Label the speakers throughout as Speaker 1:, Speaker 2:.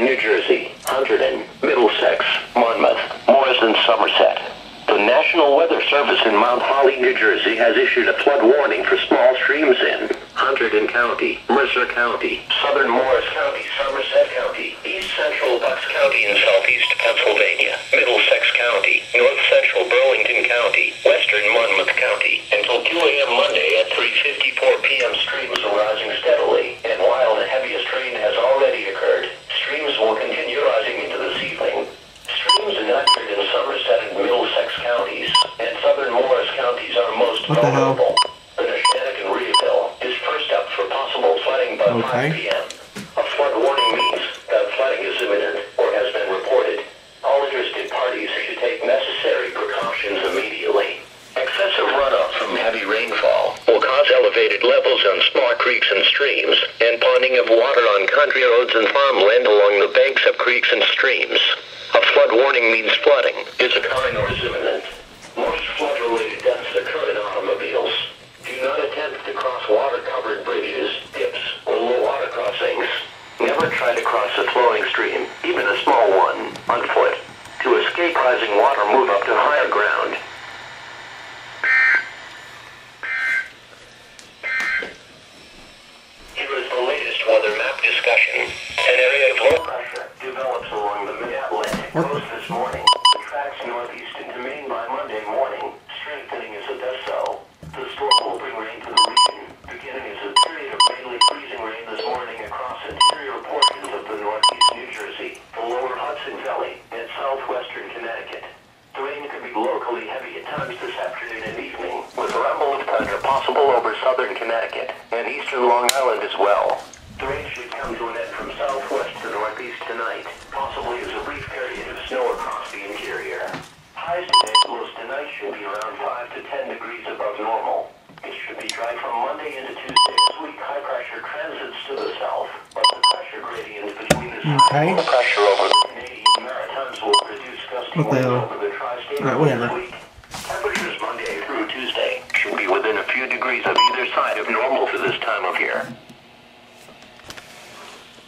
Speaker 1: in New Jersey, Hunterdon, Middlesex, Monmouth, Morris, and Somerset. The National Weather Service in Mount Holly, New Jersey has issued a flood warning for small streams in Hunterdon County, Mercer County, Southern Morris County, Somerset County, East Central Bucks County in southeast Pennsylvania, Middlesex County, North Central Burlington County, Western Monmouth County. Until 2 a.m. Monday at 3:54 p.m. streams are rising steadily, and while the heaviest rain has already occurred, streams will continue rising into this evening. Streams in Hunterdon, Somerset, and Middlesex counties, and Southern Morris counties are most vulnerable. The Neshannock and Areal is first up for possible flooding by 5 p.m. A flood warning means that flooding is imminent or has been reported. All interested parties should take necessary precautions immediately. Excessive runoff from heavy rainfall will cause elevated levels on small creeks and streams, and ponding of water on country roads and farmland along the banks of creeks and streams. A flood warning means flooding is occurring or is imminent. Most flood-related deaths occur in automobiles. Do not attempt to cross water-covered bridges, dips, or low water crossings. Never try to cross a flowing stream, even a small one, on foot. To escape rising water, move up to higher ground. Here is the latest weather map discussion. An area of low pressure develops along the mid-Atlantic coast this morning. It tracks northeast into Maine by Monday morning, strengthening as it does so. The storm will bring rain to the region, beginning as a period of mainly freezing rain this morning across interior portions of the northeast New Jersey, the lower Hudson Valley, and southwestern Connecticut. The rain could be locally heavy at times this afternoon and evening, with rumble of thunder possible over southern Connecticut and eastern Long Island as well. The rain should come to an end from southwest to northeast tonight, possibly as a brief period of snow across the interior. Highs today lows tonight should be around 5 to 10 degrees above normal. It should be dry from Monday into Tuesday as weak high pressure transits to the south, but the pressure gradient between the side low pressure over the Canadian Maritimes will produce gusty winds over the tri-state this week. Temperatures Monday through Tuesday should be within a few degrees of either side of normal for this time of year.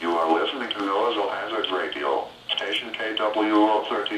Speaker 2: You are listening to Noah's Hazards Radio, station KWO 13.